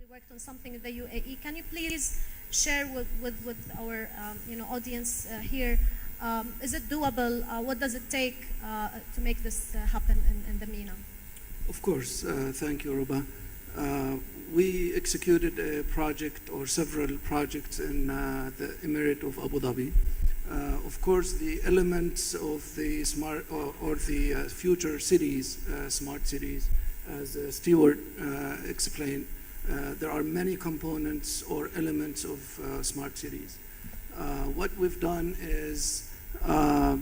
recently worked on something in the UAE. Can you please share with our audience here? Is it doable? What does it take to make this happen in the MENA? Of course. Thank you, Ruba. We executed a project or several projects in the Emirate of Abu Dhabi. Of course, the elements of the smart or the future cities, smart cities, as Stewart explained, there are many components or elements of smart cities. What we've done is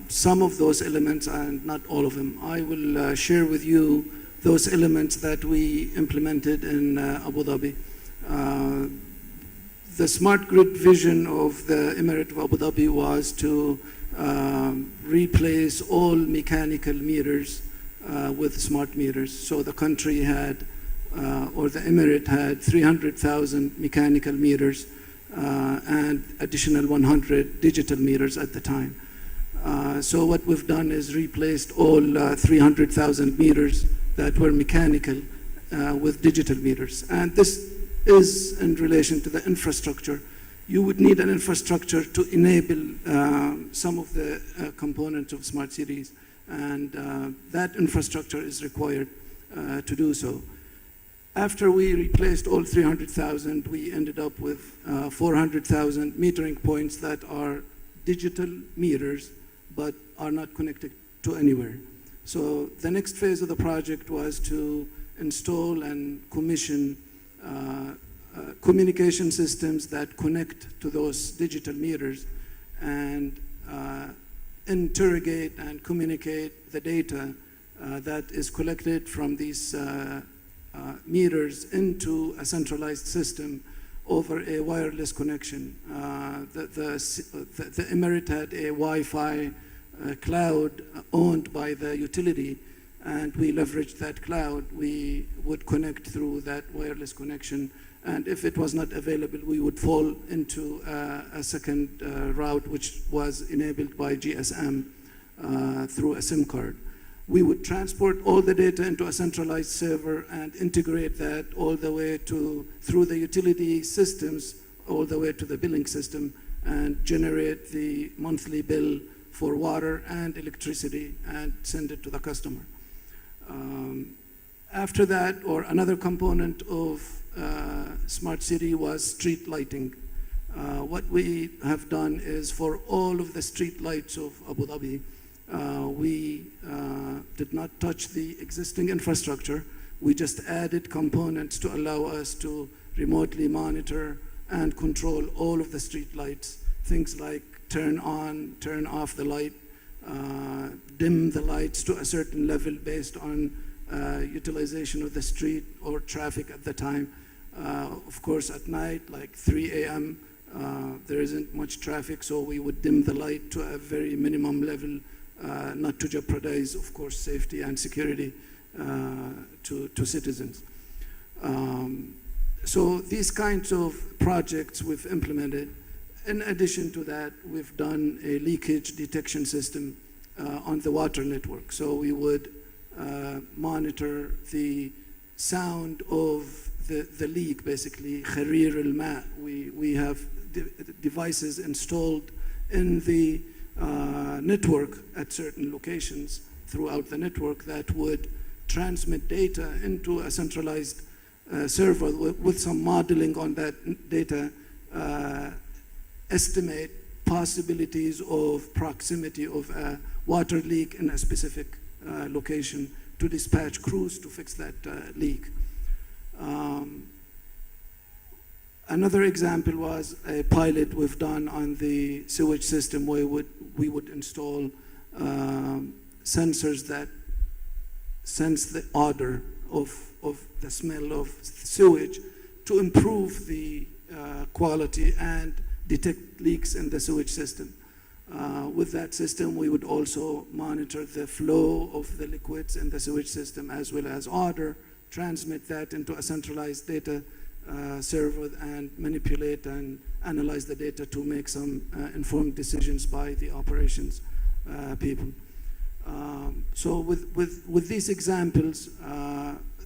some of those elements and not all of them. I will share with you those elements that we implemented in Abu Dhabi. The smart grid vision of the Emirate of Abu Dhabi was to replace all mechanical meters with smart meters. So the country had, or the Emirate had 300,000 mechanical meters and additional 100 digital meters at the time. So what we've done is replaced all 300,000 meters that were mechanical with digital meters. And this is in relation to the infrastructure. You would need an infrastructure to enable some of the components of smart cities, and that infrastructure is required to do so. After we replaced all 300,000, we ended up with 400,000 metering points that are digital meters but are not connected to anywhere. So the next phase of the project was to install and commission communication systems that connect to those digital meters and interrogate and communicate the data that is collected from these meters into a centralized system over a wireless connection. The Emirate had a Wi-Fi cloud owned by the utility, and we leveraged that cloud. We would connect through that wireless connection, and if it was not available, we would fall into a second route, which was enabled by GSM through a SIM card. We would transport all the data into a centralized server and integrate that all the way through the utility systems, all the way to the billing system, and generate the monthly bill for water and electricity and send it to the customer. After that, or another component of smart city was street lighting. What we have done is for all of the street lights of Abu Dhabi, we did not touch the existing infrastructure. We just added components to allow us to remotely monitor and control all of the street lights. Things like turn on, turn off the light, dim the lights to a certain level based on utilization of the street or traffic at the time. Of course, at night, like 3 a.m., there isn't much traffic, so we would dim the light to a very minimum level, not to jeopardize, of course, safety and security to citizens. So these kinds of projects we've implemented. In addition to that, we've done a leakage detection system on the water network. So we would monitor the sound of the leak, basically, Kharir al-Ma. We have devices installed in the network at certain locations throughout the network that would transmit data into a centralized server with some modeling on that data, estimate possibilities of proximity of a water leak in a specific location to dispatch crews to fix that leak. Another example was a pilot we've done on the sewage system where we would install sensors that sense the odor of the smell of sewage to improve the quality and detect leaks in the sewage system. With that system, we would also monitor the flow of the liquids in the sewage system as well as odor, transmit that into a centralized data server and manipulate and analyze the data to make some informed decisions by the operations people. So with these examples,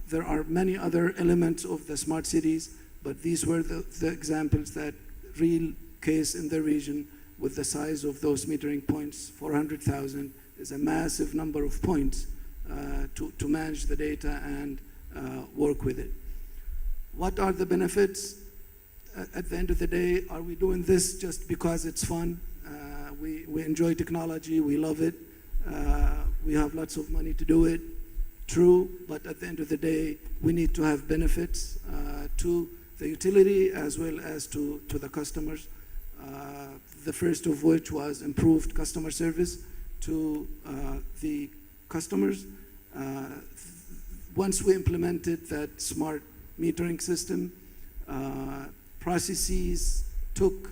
there are many other elements of the smart cities but these were the examples that real case in the region with the size of those metering points. 400,000 is a massive number of points to manage the data and work with it. What are the benefits? At the end of the day, are we doing this just because it's fun? We enjoy technology, we love it, we have lots of money to do it. True, but at the end of the day, we need to have benefits to the utility as well as to the customers. The first of which was improved customer service to the customers. Once we implemented that smart metering system, processes took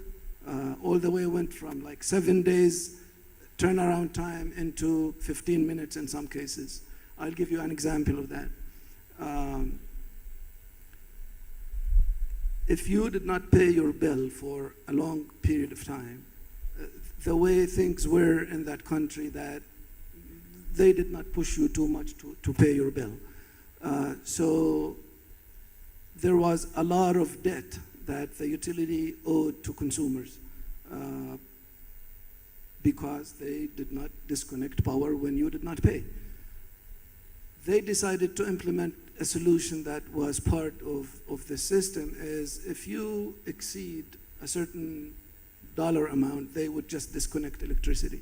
all the way, went from like 7 days turnaround time into 15 minutes in some cases. I'll give you an example of that. If you did not pay your bill for a long period of time, the way things were in that country, that they did not push you too much to pay your bill. So there was a lot of debt that the utility owed to consumers because they did not disconnect power when you did not pay. They decided to implement a solution that was part of the system. Is if you exceed a certain dollar amount, they would just disconnect electricity.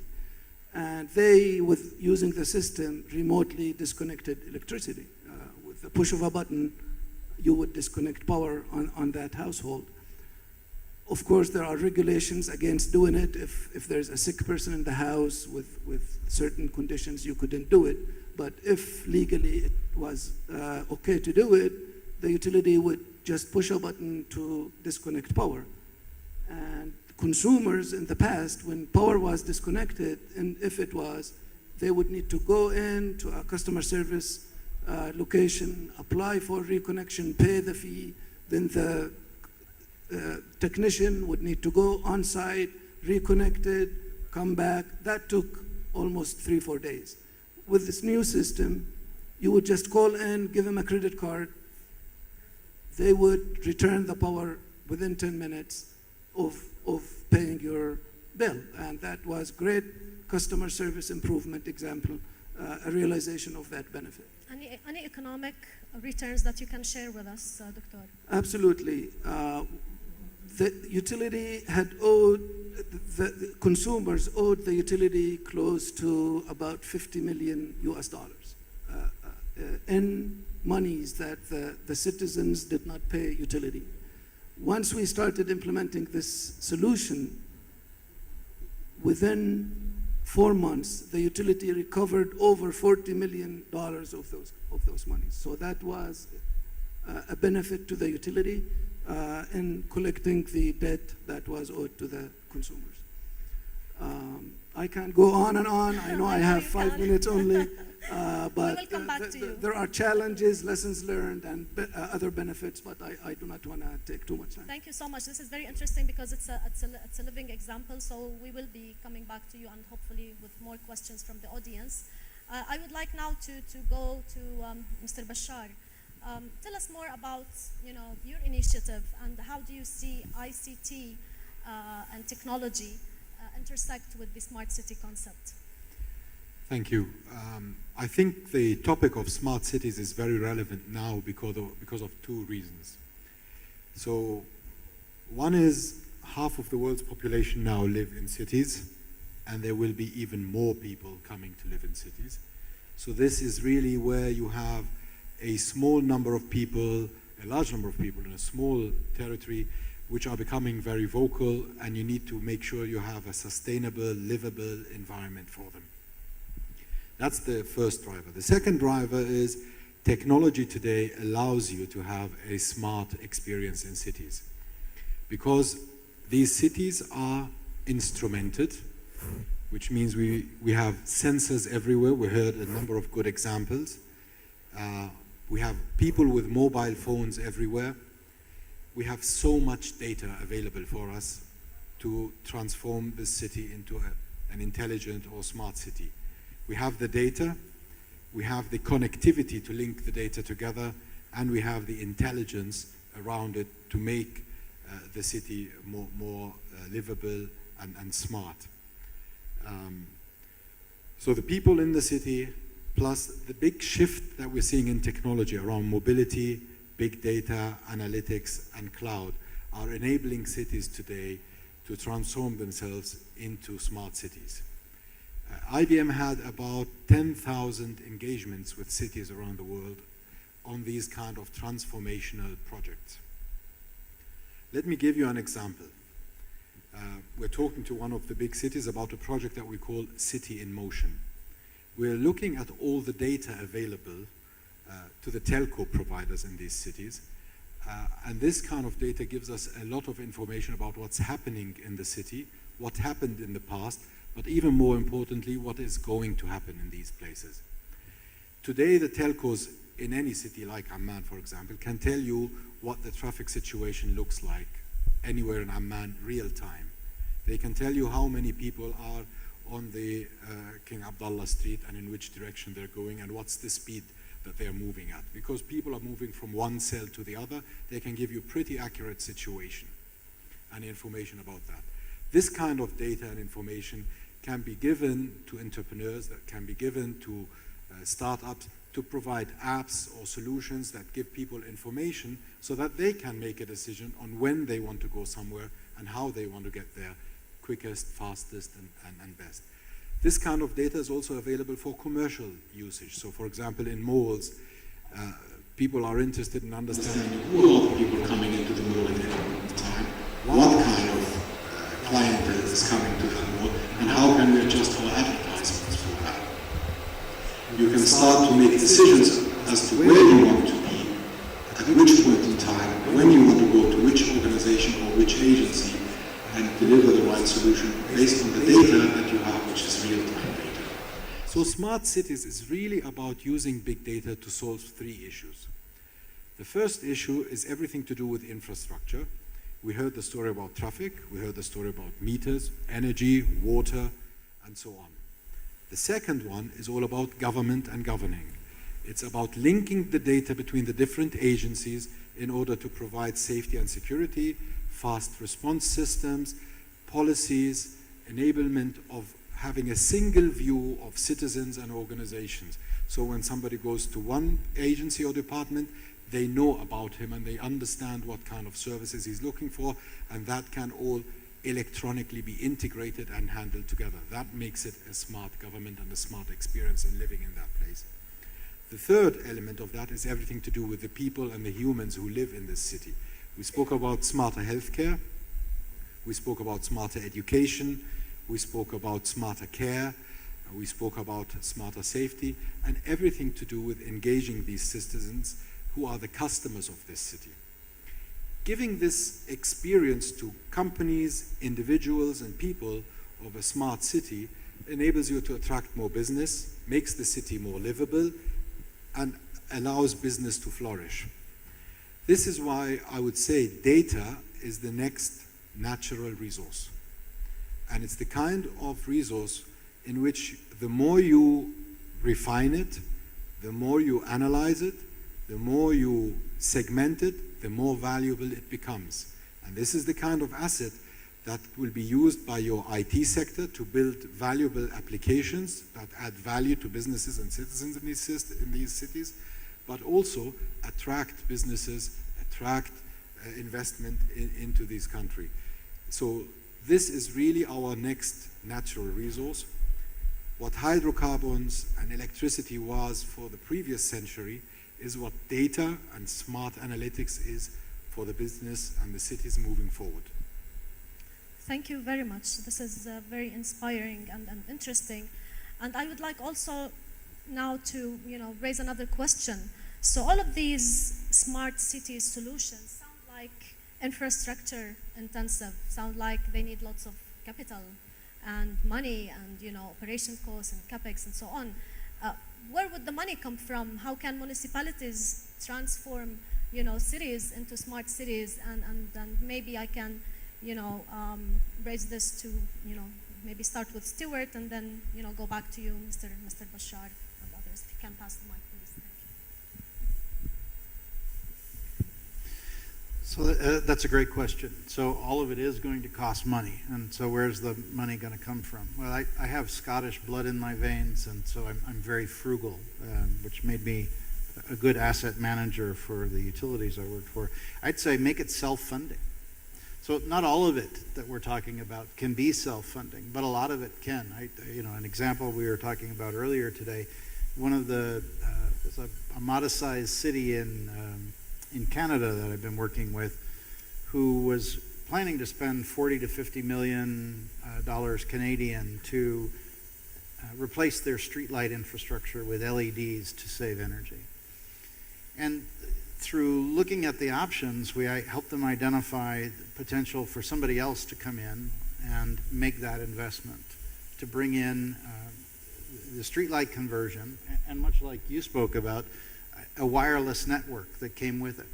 And they, with using the system, remotely disconnected electricity. With the push of a button, you would disconnect power on that household. Of course, there are regulations against doing it. If there's a sick person in the house with certain conditions, you couldn't do it. But if legally it was okay to do it, the utility would just push a button to disconnect power. And consumers in the past, when power was disconnected, and if it was, they would need to go in to a customer service location, apply for reconnection, pay the fee, then the technician would need to go on site, reconnect it, come back. That took almost 3-4 days. With this new system, you would just call in, give them a credit card. They would return the power within 10 minutes of paying your bill. And that was great customer service improvement example, a realization of that benefit. Any economic returns that you can share with us, Doctor? Absolutely. The utility had owed, the consumers owed the utility close to about $50 million in monies that the citizens did not pay utility. Once we started implementing this solution, within 4 months, the utility recovered over $40 million of those monies. So that was a benefit to the utility in collecting the debt that was owed to the consumers. I can't go on and on. I know I have 5 minutes only, but there are challenges, lessons learned, and other benefits, but I do not want to take too much time. Thank you so much. This is very interesting because it's a living example, so we will be coming back to you and hopefully with more questions from the audience. I would like now to go to Mr. Bashar. Tell us more about your initiative and how do you see ICT and technology intersect with the smart city concept? Thank you. I think the topic of smart cities is very relevant now because of 2 reasons. So one is half of the world's population now live in cities, and there will be even more people coming to live in cities. So this is really where you have a small number of people, a large number of people in a small territory, which are becoming very vocal, and you need to make sure you have a sustainable, livable environment for them. That's the first driver. The second driver is technology today allows you to have a smart experience in cities, because these cities are instrumented, which means we have sensors everywhere. We heard a number of good examples. We have people with mobile phones everywhere. We have so much data available for us to transform this city into an intelligent or smart city. We have the data, we have the connectivity to link the data together, and we have the intelligence around it to make the city more livable and smart. So the people in the city, plus the big shift that we're seeing in technology around mobility, big data, analytics, and cloud are enabling cities today to transform themselves into smart cities. IBM had about 10,000 engagements with cities around the world on these kind of transformational projects. Let me give you an example. We're talking to one of the big cities about a project that we call City in Motion. We're looking at all the data available to the telco providers in these cities. And this kind of data gives us a lot of information about what's happening in the city, what happened in the past, but even more importantly, what is going to happen in these places. Today, the telcos in any city like Amman, for example, can tell you what the traffic situation looks like anywhere in Amman real time. They can tell you how many people are on the King Abdullah Street and in which direction they're going and what's the speed that they're moving at. Because people are moving from one cell to the other, they can give you pretty accurate situation and information about that. This kind of data and information can be given to entrepreneurs, that can be given to startups to provide apps or solutions that give people information so that they can make a decision on when they want to go somewhere and how they want to get there quickest, fastest, and best. This kind of data is also available for commercial usage. So for example, in malls, people are interested in understanding who are the people coming into the mall at any time, what kind of clientele is coming to the mall, and how can we adjust our advertisements for that. You can start to make decisions as to where you want to be, at which point in time, when you want to go to which organization or which agency, and deliver the right solution based on the data that you have, which is real-time data. So smart cities is really about using big data to solve three issues. The first issue is everything to do with infrastructure. We heard the story about traffic, we heard the story about meters, energy, water, and so on. The second one is all about government and governing. It's about linking the data between the different agencies in order to provide safety and security, fast response systems, policies, enablement of having a single view of citizens and organizations. So when somebody goes to one agency or department, they know about him and they understand what kind of services he's looking for, and that can all electronically be integrated and handled together. That makes it a smart government and a smart experience in living in that place. The third element of that is everything to do with the people and the humans who live in this city. We spoke about smarter healthcare, we spoke about smarter education, we spoke about smarter care, we spoke about smarter safety, and everything to do with engaging these citizens who are the customers of this city. Giving this experience to companies, individuals, and people of a smart city enables you to attract more business, makes the city more livable, and allows business to flourish. This is why I would say data is the next natural resource. And it's the kind of resource in which the more you refine it, the more you analyze it, the more you segment it, the more valuable it becomes. And this is the kind of asset that will be used by your IT sector to build valuable applications that add value to businesses and citizens in these cities, but also attract businesses, attract investment into this country. So this is really our next natural resource. What hydrocarbons and electricity was for the previous century is what data and smart analytics is for the business and the cities moving forward. Thank you very much. This is very inspiring and interesting. And I would like also now to raise another question. So all of these smart city solutions sound like infrastructure intensive, sound like they need lots of capital and money and operation costs and capex and so on. Where would the money come from? How can municipalities transform cities into smart cities? And maybe I can raise this to maybe start with Stuart and then go back to you, Mr. Bashar and others. If you can pass the mic, please. So that's a great question. So all of it is going to cost money, and so where's the money going to come from? Well, I have Scottish blood in my veins, and so I'm very frugal, which made me a good asset manager for the utilities I worked for. I'd say make it self-funding. So not all of it that we're talking about can be self-funding, but a lot of it can. An example we were talking about earlier today, one of the, there's a modest-sized city in Canada that I've been working with, who was planning to spend $40 to $50 million Canadian to replace their streetlight infrastructure with LEDs to save energy. And through looking at the options, we helped them identify the potential for somebody else to come in and make that investment, to bring in the streetlight conversion, and much like you spoke about, a wireless network that came with it.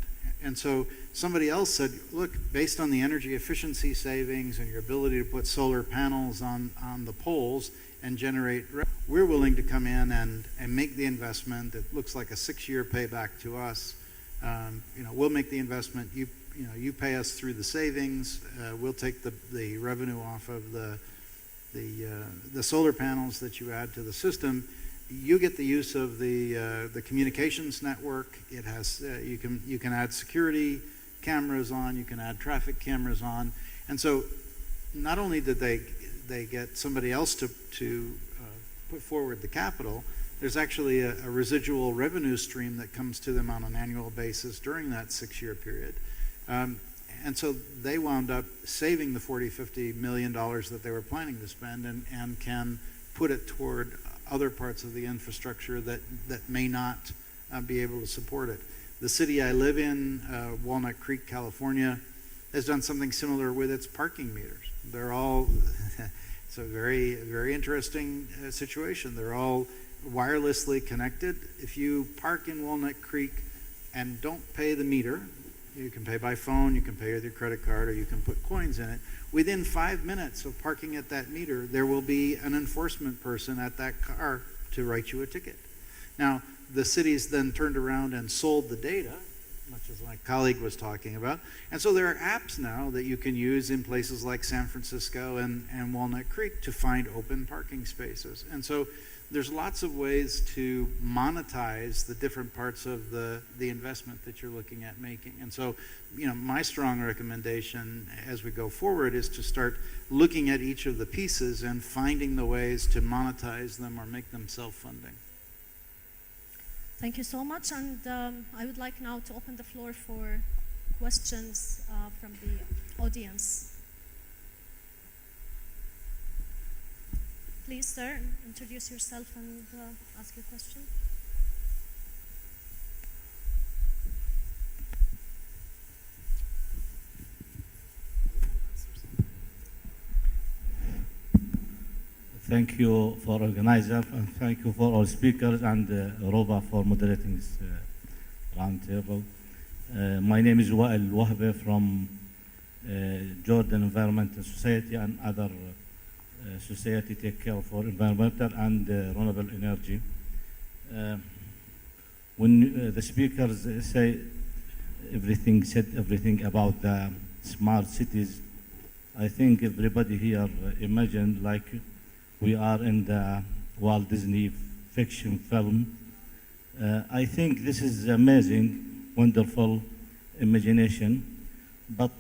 And so somebody else said, look, based on the energy efficiency savings and your ability to put solar panels on the poles and generate, we're willing to come in and make the investment. It looks like a 6-year payback to us. We'll make the investment. You pay us through the savings. We'll take the revenue off of the solar panels that you add to the system. You get the use of the communications network. It has you can add security cameras on. You can add traffic cameras on. And so, not only did they get somebody else to put forward the capital, there's actually a residual revenue stream that comes to them on an annual basis during that 6-year period. And so they wound up saving the $40–50 million that they were planning to spend, and can put it toward other parts of the infrastructure that may not be able to support it. The city I live in, Walnut Creek, California, has done something similar with its parking meters. They're all, it's a very, very interesting situation. They're all wirelessly connected. If you park in Walnut Creek and don't pay the meter, you can pay by phone, you can pay with your credit card, or you can put coins in it. Within 5 minutes of parking at that meter, there will be an enforcement person at that car to write you a ticket. Now, the city's then turned around and sold the data, much as my colleague was talking about. And so there are apps now that you can use in places like San Francisco and Walnut Creek to find open parking spaces. And so there's lots of ways to monetize the different parts of the investment that you're looking at making. And so, my strong recommendation as we go forward is to start looking at each of the pieces and finding the ways to monetize them or make them self-funding. Thank you so much, and I would like now to open the floor for questions from the audience. Please, sir, introduce yourself and ask your question. Thank you for organizer, and thank you for all speakers, and Roba for moderating this roundtable. My name is Wael Wahbe from Jordan Environmental Society and other society take care for environmental and renewable energy. When the speakers said everything about the smart cities, I think everybody here imagined like we are in the Walt Disney fiction film. I think this is amazing, wonderful imagination, but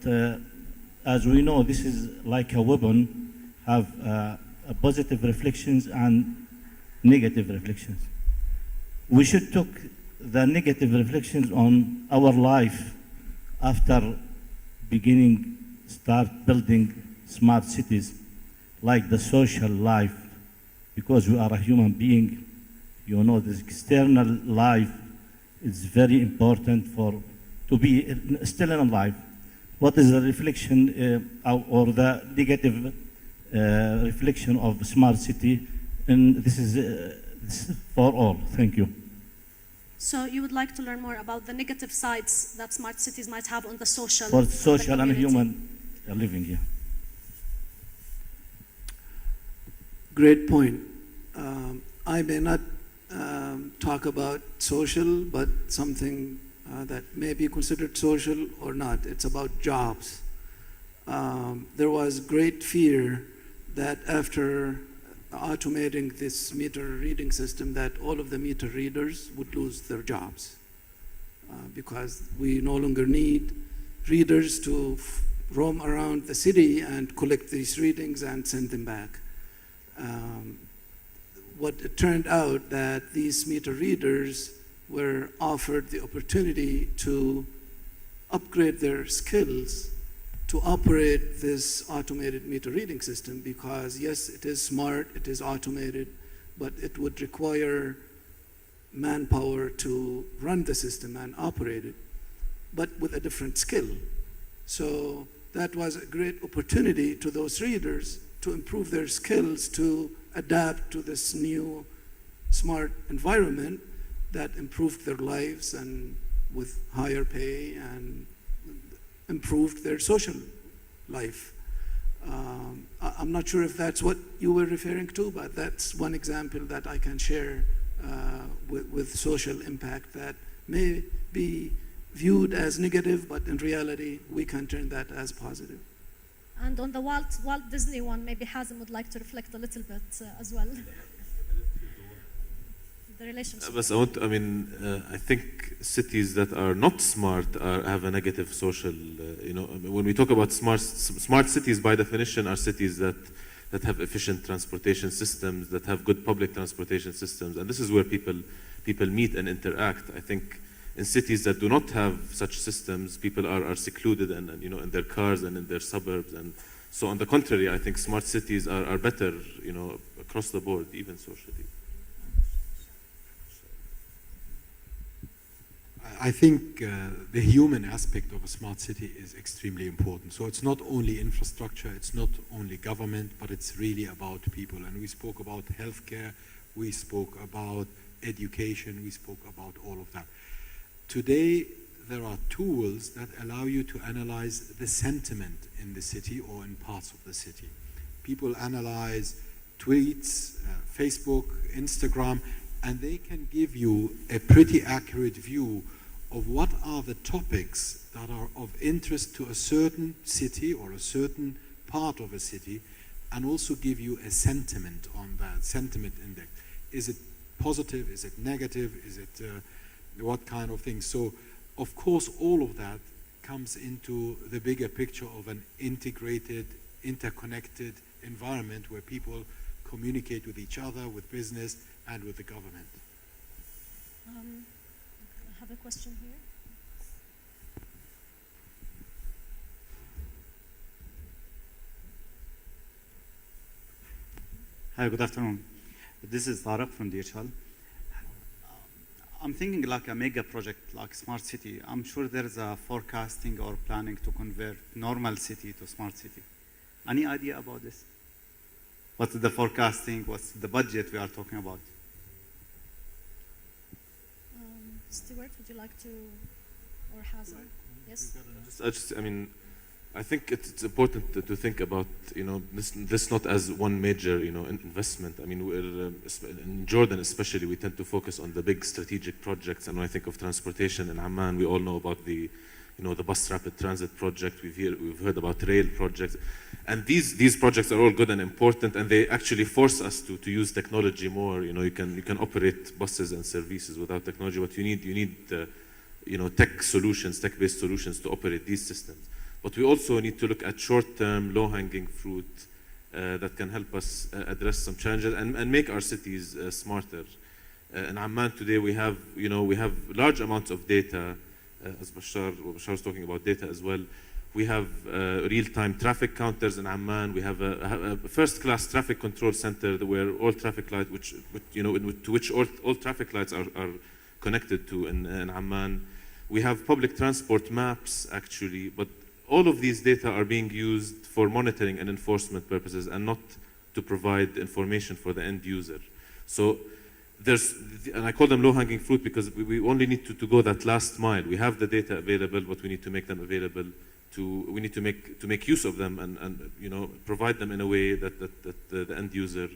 as we know, this is like a weapon, have positive reflections and negative reflections. We should take the negative reflections on our life after start building smart cities, like the social life, because we are a human being. This external life is very important to be still in life. What is the reflection or the negative reflection of smart city? And this is for all. Thank you. So you would like to learn more about the negative sides that smart cities might have on the social, for social and human living here. Great point. I may not talk about social, but something that may be considered social or not. It's about jobs. There was great fear that after automating this meter reading system, that all of the meter readers would lose their jobs because we no longer need readers to roam around the city and collect these readings and send them back. What it turned out that these meter readers were offered the opportunity to upgrade their skills to operate this automated meter reading system because yes, it is smart, it is automated, but it would require manpower to run the system and operate it, but with a different skill. So that was a great opportunity to those readers to improve their skills to adapt to this new smart environment that improved their lives and with higher pay and improved their social life. I'm not sure if that's what you were referring to, but that's one example that I can share with social impact that may be viewed as negative, but in reality, we can turn that as positive. And on the Walt Disney one, maybe Hazem would like to reflect a little bit as well. The relationship. But I think cities that are not smart have a negative social, when we talk about smart cities, by definition, are cities that have efficient transportation systems, that have good public transportation systems, and this is where people meet and interact. I think in cities that do not have such systems, people are secluded and in their cars and in their suburbs, and so on the contrary, I think smart cities are better, across the board, even socially. I think the human aspect of a smart city is extremely important. So it's not only infrastructure, it's not only government, but it's really about people. And we spoke about healthcare, we spoke about education, we spoke about all of that. Today, there are tools that allow you to analyze the sentiment in the city or in parts of the city. People analyze tweets, Facebook, Instagram, and they can give you a pretty accurate view of what are the topics that are of interest to a certain city or a certain part of a city, and also give you a sentiment on that, sentiment index. Is it positive? Is it negative? Is it what kind of thing? So, of course, all of that comes into the bigger picture of an integrated, interconnected environment where people communicate with each other, with business, and with the government. I have a question here. Hi, good afternoon. This is Tarek from DHL. I'm thinking like a mega project like smart city. I'm sure there's a forecasting or planning to convert normal city to smart city. Any idea about this? What's the forecasting? What's the budget we are talking about? Stuart, would you like to, or Hazem? Yes? I think it's important to think about, this not as one major, investment. In Jordan especially, we tend to focus on the big strategic projects. And when I think of transportation in Amman, we all know about the bus rapid transit project. We've heard about rail projects. And these projects are all good and important, and they actually force us to use technology more. You can operate buses and services without technology. What you need tech-based solutions to operate these systems. But we also need to look at short-term, low-hanging fruit that can help us address some challenges and make our cities smarter. In Amman today, we have large amounts of data. As Bashar was talking about data as well. We have real-time traffic counters in Amman. We have a first-class traffic control center where all traffic lights, to which all traffic lights are connected to in Amman. We have public transport maps actually, but all of these data are being used for monitoring and enforcement purposes and not to provide information for the end user. So and I call them low-hanging fruit because we only need to go that last mile. We have the data available, but we need to make them available. We need to make use of them and provide them in a way that the end user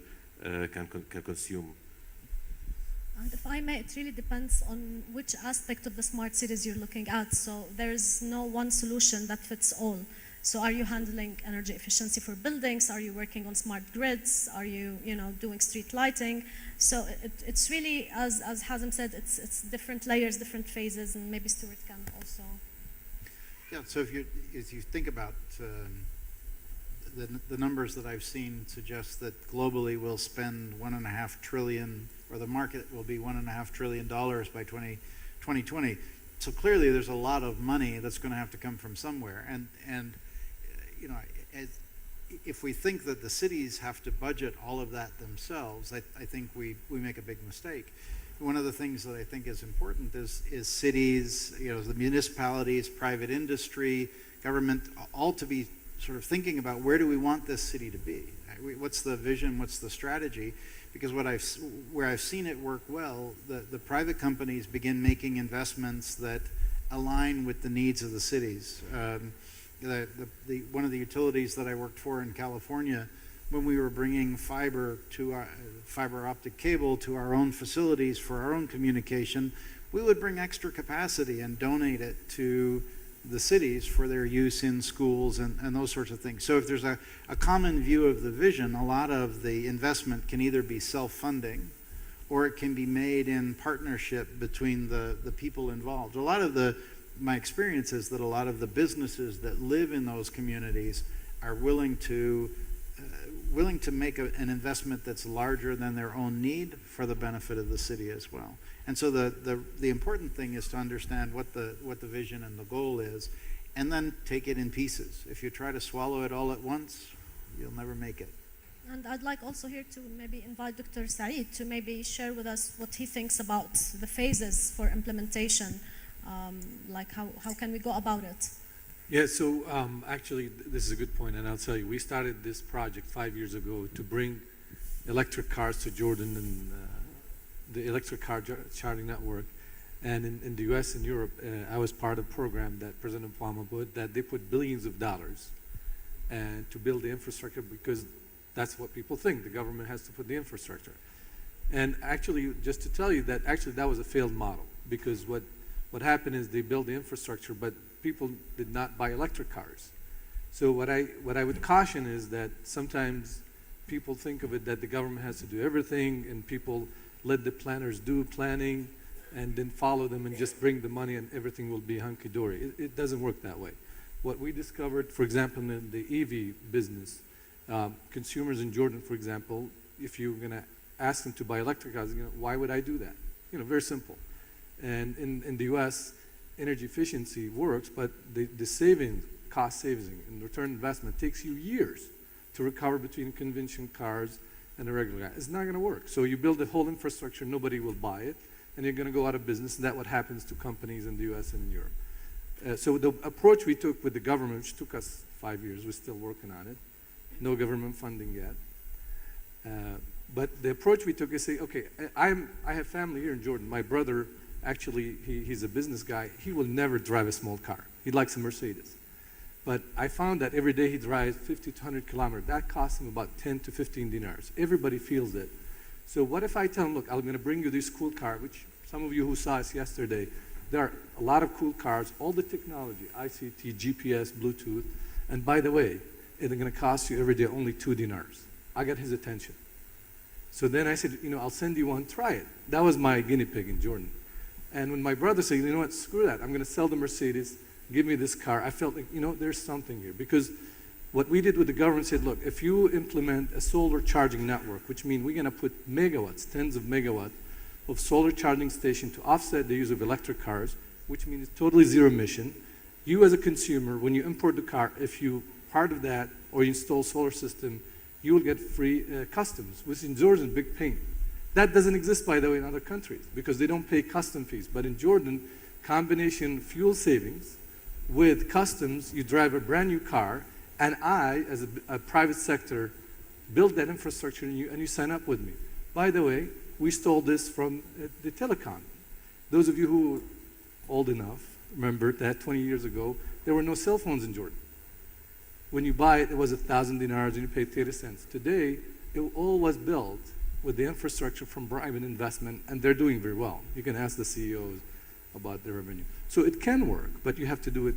can consume. And if I may, it really depends on which aspect of the smart cities you're looking at. So there is no one solution that fits all. So are you handling energy efficiency for buildings? Are you working on smart grids? Are you, doing street lighting? So it's really, as Hazem said, it's different layers, different phases, and maybe Stuart can also. Yeah, so if you think about the numbers that I've seen suggest that globally we'll spend $1.5 trillion, or the market will be $1.5 trillion by 2020. So clearly there's a lot of money that's going to have to come from somewhere. And if we think that the cities have to budget all of that themselves, I think we make a big mistake. One of the things that I think is important is cities, the municipalities, private industry, government, all to be sort of thinking about where do we want this city to be? What's the vision? What's the strategy? Because where I've seen it work well, the private companies begin making investments that align with the needs of the cities. One of the utilities that I worked for in California, when we were bringing fiber optic cable to our own facilities for our own communication, we would bring extra capacity and donate it to the cities for their use in schools and those sorts of things. So if there's a common view of the vision, a lot of the investment can either be self-funding or it can be made in partnership between the people involved. A lot of my experience is that a lot of the businesses that live in those communities are willing to make an investment that's larger than their own need for the benefit of the city as well. And so the important thing is to understand what the vision and the goal is, and then take it in pieces. If you try to swallow it all at once, you'll never make it. And I'd like also here to maybe invite Dr. Saeed to maybe share with us what he thinks about the phases for implementation, like how can we go about it? Yeah, so actually this is a good point, and I'll tell you, we started this project 5 years ago to bring electric cars to Jordan and the electric car charging network. And in the US and Europe, I was part of a program that President Obama put, that they put billions of dollars to build the infrastructure, because that's what people think, the government has to put the infrastructure. And actually, just to tell you that actually that was a failed model, because what happened is they built the infrastructure, but people did not buy electric cars. So what I would caution is that sometimes people think of it that the government has to do everything, and people let the planners do planning and then follow them and just bring the money and everything will be hunky-dory. It doesn't work that way. What we discovered, for example, in the EV business, consumers in Jordan, for example, if you're going to ask them to buy electric cars, why would I do that? Very simple. And in the US, energy efficiency works, but the cost savings and return investment takes you years to recover between conventional cars and a regular car. It's not going to work. So you build the whole infrastructure, nobody will buy it, and you're going to go out of business, and that's what happens to companies in the US and in Europe. So the approach we took with the government, which took us 5 years, we're still working on it, no government funding yet. But the approach we took is say, okay, I have family here in Jordan. My brother, actually, he's a business guy. He will never drive a small car. He likes a Mercedes. But I found that every day he drives 50 to 100 kilometers. That costs him about 10 to 15 dinars. Everybody feels it. So what if I tell him, look, I'm going to bring you this cool car, which some of you who saw us yesterday, there are a lot of cool cars, all the technology, ICT, GPS, Bluetooth, and by the way, it's going to cost you every day only 2 dinars. I got his attention. So then I said, I'll send you one, try it. That was my guinea pig in Jordan. And when my brother said, you know what, screw that, I'm going to sell the Mercedes, give me this car, I felt like, there's something here. Because what we did with the government said, look, if you implement a solar charging network, which means we're going to put megawatts, tens of megawatts of solar charging station to offset the use of electric cars, which means totally zero emission. You as a consumer, when you import the car, if you part of that or you install solar system, you will get free customs, which in Jordan is a big pain. That doesn't exist, by the way, in other countries because they don't pay custom fees. But in Jordan, combination fuel savings with customs, you drive a brand new car, and I, as a private sector, build that infrastructure and you sign up with me. By the way, we stole this from the telecom. Those of you who are old enough remember that 20 years ago, there were no cell phones in Jordan. When you buy it, it was 1,000 dinars and you pay 30 cents. Today, it all was built with the infrastructure from private investment, and they're doing very well. You can ask the CEOs about their revenue. So it can work, but you have to do it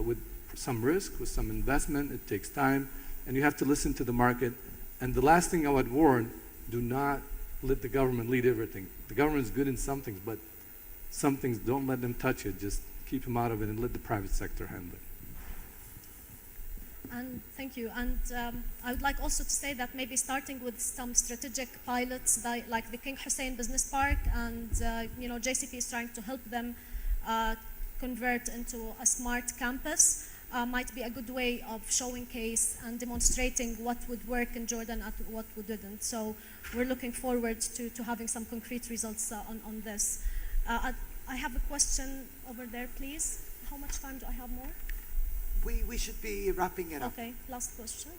with some risk, with some investment. It takes time, and you have to listen to the market. And the last thing I would warn, do not let the government lead everything. The government is good in some things, but some things, don't let them touch it. Just keep them out of it and let the private sector handle it. And thank you. And I would like also to say that maybe starting with some strategic pilots like the King Hussein Business Park, and JCP is trying to help them convert into a smart campus, might be a good way of showing case and demonstrating what would work in Jordan and what didn't. So we're looking forward to having some concrete results on this. I have a question over there, please. How much time do I have more? We should be wrapping it up. Okay, last question.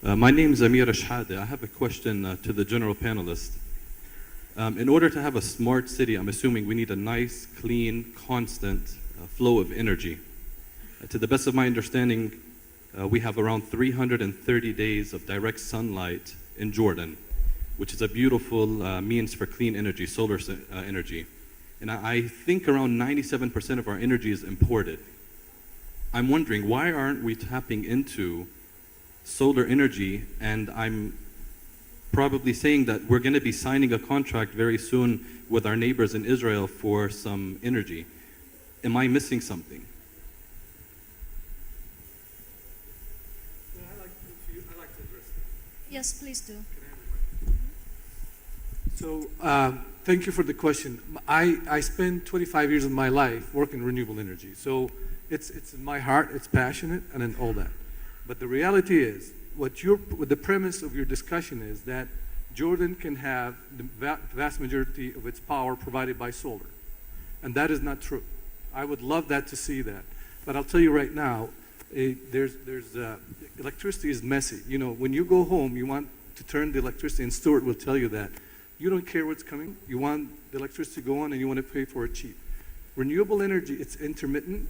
My name is Amir Ashhade. I have a question to the general panelist. In order to have a smart city, I'm assuming we need a nice, clean, constant flow of energy. To the best of my understanding, we have around 330 days of direct sunlight in Jordan, which is a beautiful means for clean energy, solar energy. And I think around 97% of our energy is imported. I'm wondering, why aren't we tapping into solar energy? And I'm probably saying that we're going to be signing a contract very soon with our neighbors in Israel for some energy. Am I missing something? Yes, please do. So thank you for the question. I spent 25 years of my life working renewable energy. So it's in my heart, it's passionate, and then all that. But the reality is, what the premise of your discussion is that Jordan can have the vast majority of its power provided by solar. And that is not true. I would love that to see that. But I'll tell you right now, electricity is messy. You know, when you go home, you want to turn the electricity, and Stuart will tell you that. You don't care what's coming. You want the electricity to go on, and you want to pay for it cheap. Renewable energy, it's intermittent.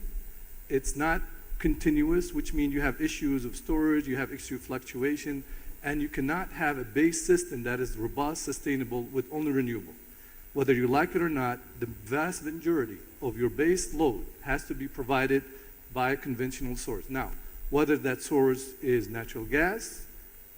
It's not continuous, which means you have issues of storage, you have issue of fluctuation, and you cannot have a base system that is robust, sustainable with only renewable. Whether you like it or not, the vast majority of your base load has to be provided by a conventional source. Now, whether that source is natural gas,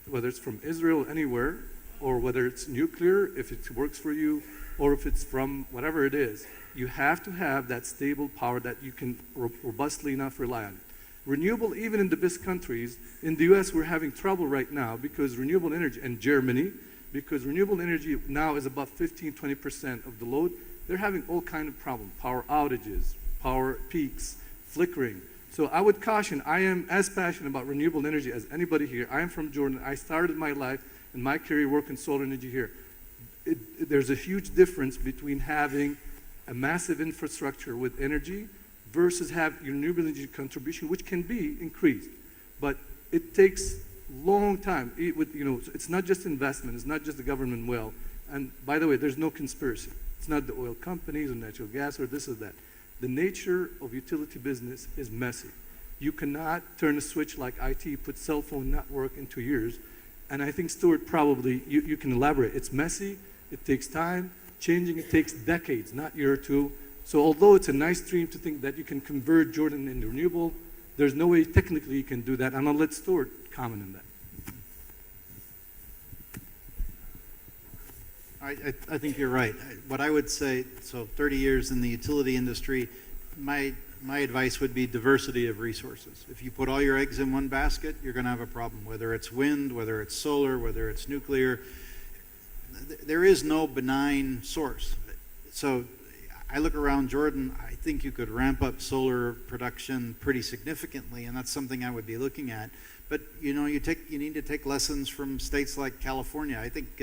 whether it's from Israel, anywhere, or whether it's nuclear, if it works for you, or if it's from whatever it is, you have to have that stable power that you can robustly enough rely on it. Renewable, even in the best countries, in the US we're having trouble right now because renewable energy, and Germany, because renewable energy now is about 15-20% of the load, they're having all kind of problems, power outages, power peaks, flickering. So I would caution, I am as passionate about renewable energy as anybody here. I am from Jordan. I started my life and my career working solar energy here. There's a huge difference between having a massive infrastructure with energy versus have your renewable energy contribution, which can be increased. But it takes long time. It's not just investment. It's not just the government will. And by the way, there's no conspiracy. It's not the oil companies or natural gas or this or that. The nature of utility business is messy. You cannot turn a switch like IT, put cell phone network in 2 years. And I think Stuart probably, you can elaborate. It's messy, it takes time. Changing it takes decades, not a year or two. So although it's a nice dream to think that you can convert Jordan into renewable, there's no way technically you can do that. And I'll let Stuart comment on that. I think you're right. What I would say, so 30 years in the utility industry, my advice would be diversity of resources. If you put all your eggs in one basket, you're going to have a problem, whether it's wind, whether it's solar, whether it's nuclear. There is no benign source. So I look around Jordan, I think you could ramp up solar production pretty significantly, and that's something I would be looking at. But you need to take lessons from states like California. I think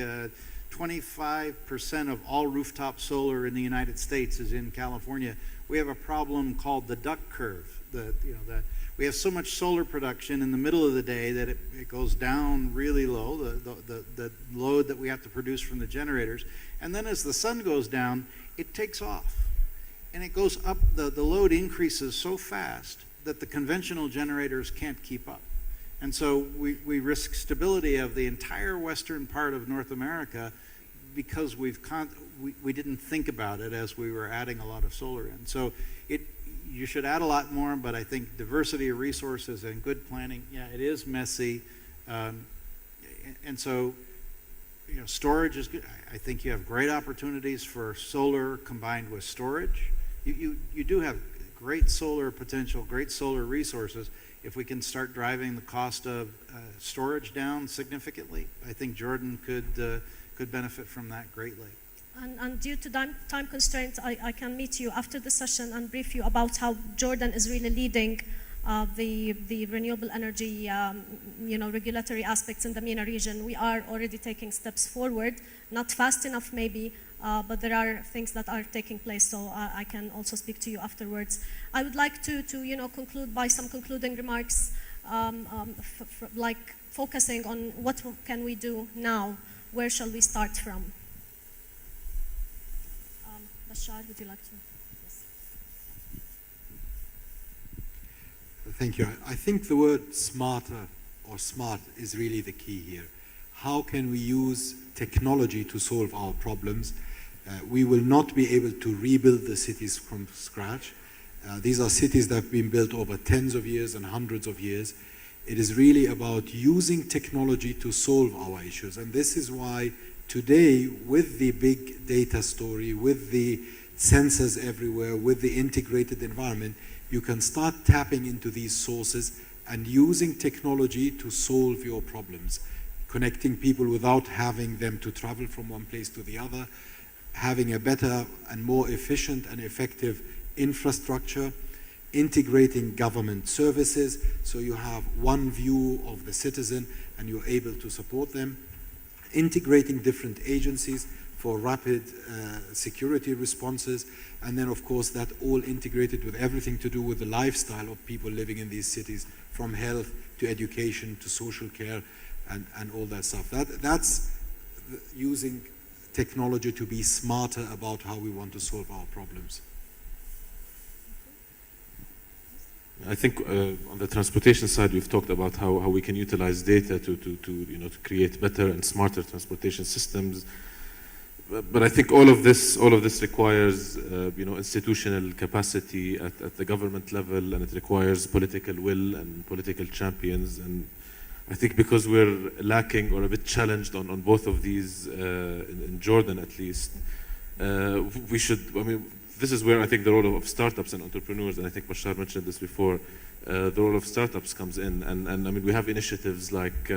25% of all rooftop solar in the United States is in California. We have a problem called the duck curve. we have so much solar production in the middle of the day that it goes down really low, the load that we have to produce from the generators. And then as the sun goes down, it takes off. And it goes up, the load increases so fast that the conventional generators can't keep up. And so we risk stability of the entire western part of North America because we didn't think about it as we were adding a lot of solar in. So you should add a lot more, but I think diversity of resources and good planning, yeah, it is messy. And so, storage is good. I think you have great opportunities for solar combined with storage. You do have great solar potential, great solar resources. If we can start driving the cost of storage down significantly, I think Jordan could benefit from that greatly. And due to time constraints, I can meet you after the session and brief you about how Jordan is really leading the renewable energy regulatory aspects in the MENA region. We are already taking steps forward, not fast enough maybe, but there are things that are taking place, so I can also speak to you afterwards. I would like to conclude by some concluding remarks, like focusing on what can we do now, where shall we start from? Bashar, would you like to? Yes. Thank you. I think the word smarter or smart is really the key here. How can we use technology to solve our problems? We will not be able to rebuild the cities from scratch. These are cities that have been built over tens of years and hundreds of years. It is really about using technology to solve our issues. And this is why today, with the big data story, with the sensors everywhere, with the integrated environment, you can start tapping into these sources and using technology to solve your problems. Connecting people without having them to travel from one place to the other, having a better and more efficient and effective infrastructure, integrating government services so you have one view of the citizen and you're able to support them, integrating different agencies for rapid security responses, and then of course that all integrated with everything to do with the lifestyle of people living in these cities, from health to education to social care and all that stuff. That's using technology to be smarter about how we want to solve our problems. I think on the transportation side, we've talked about how we can utilize data to create better and smarter transportation systems. But I think all of this requires institutional capacity at the government level, and it requires political will and political champions. And I think because we're lacking or a bit challenged on both of these in Jordan at least, we should. I mean, this is where I think the role of startups and entrepreneurs, and I think Bashar mentioned this before, the role of startups comes in. And I mean, we have initiatives like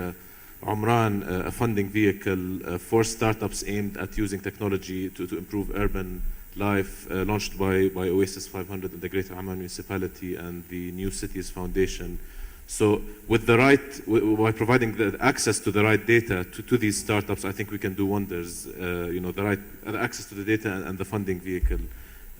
Umran, a funding vehicle for startups aimed at using technology to improve urban life, launched by Oasis 500 and the Greater Amman Municipality and the New Cities Foundation. So with by providing the access to the right data to these startups, I think we can do wonders, the right access to the data and the funding vehicle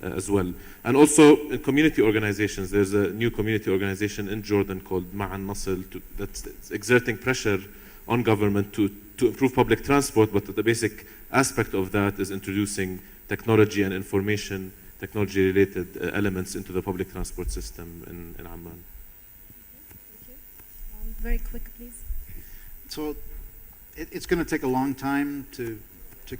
as well. And also in community organizations, there's a new community organization in Jordan called Ma'an Nasl that's exerting pressure on government to improve public transport, but the basic aspect of that is introducing technology and information technology-related elements into the public transport system in Amman. Thank you. Very quick, please. So it's going to take a long time to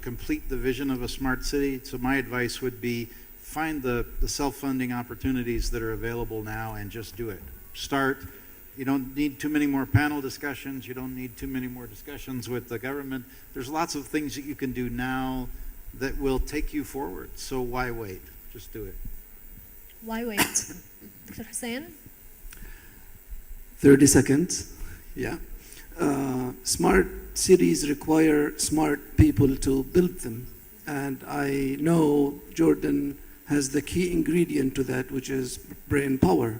complete the vision of a smart city. So my advice would be find the self-funding opportunities that are available now and just do it. Start. You don't need too many more panel discussions. You don't need too many more discussions with the government. There's lots of things that you can do now that will take you forward. So why wait? Just do it. Why wait? Dr. Hussein? 30 seconds. Yeah. Smart cities require smart people to build them. And I know Jordan has the key ingredient to that, which is brain power.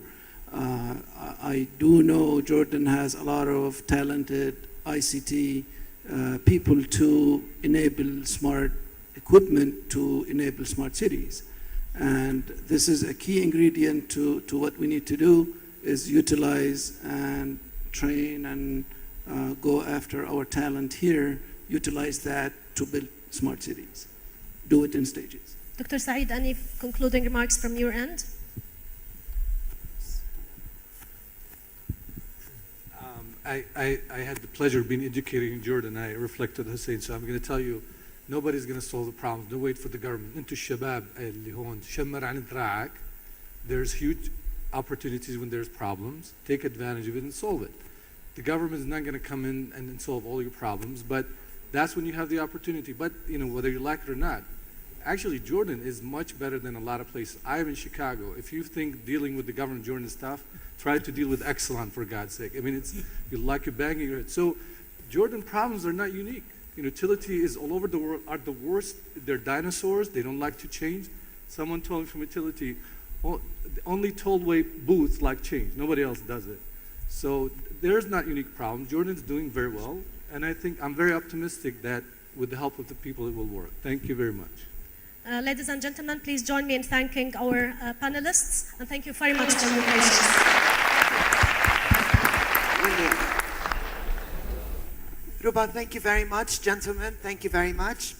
I do know Jordan has a lot of talented ICT people to enable smart equipment to enable smart cities. And this is a key ingredient to what we need to do, is utilize and train and go after our talent here, utilize that to build smart cities. Do it in stages. Dr. Saeed, any concluding remarks from your end? I had the pleasure of being educated in Jordan. I reflected Hussein, so I'm going to tell you, nobody's going to solve the problem. Don't wait for the government. انتوا الشباب اللي هون شمر عن دراعك. There's huge opportunities when there's problems. Take advantage of it and solve it. The government is not going to come in and solve all your problems, but that's when you have the opportunity. But whether you like it or not, actually Jordan is much better than a lot of places. I am in Chicago. If you think dealing with the government of Jordan is tough, try to deal with Exelon, for God's sake. I mean, you're like you're banging your head. So Jordan problems are not unique. Utility is all over the world, are the worst. They're dinosaurs. They don't like to change. Someone told me from utility, only tollway booths like change. Nobody else does it. So there's not unique problems. Jordan's doing very well. And I think I'm very optimistic that with the help of the people, it will work. Thank you very much. Ladies and gentlemen, please join me in thanking our panelists. And thank you very much for your patience. Ruba, thank you very much. Gentlemen, thank you very much.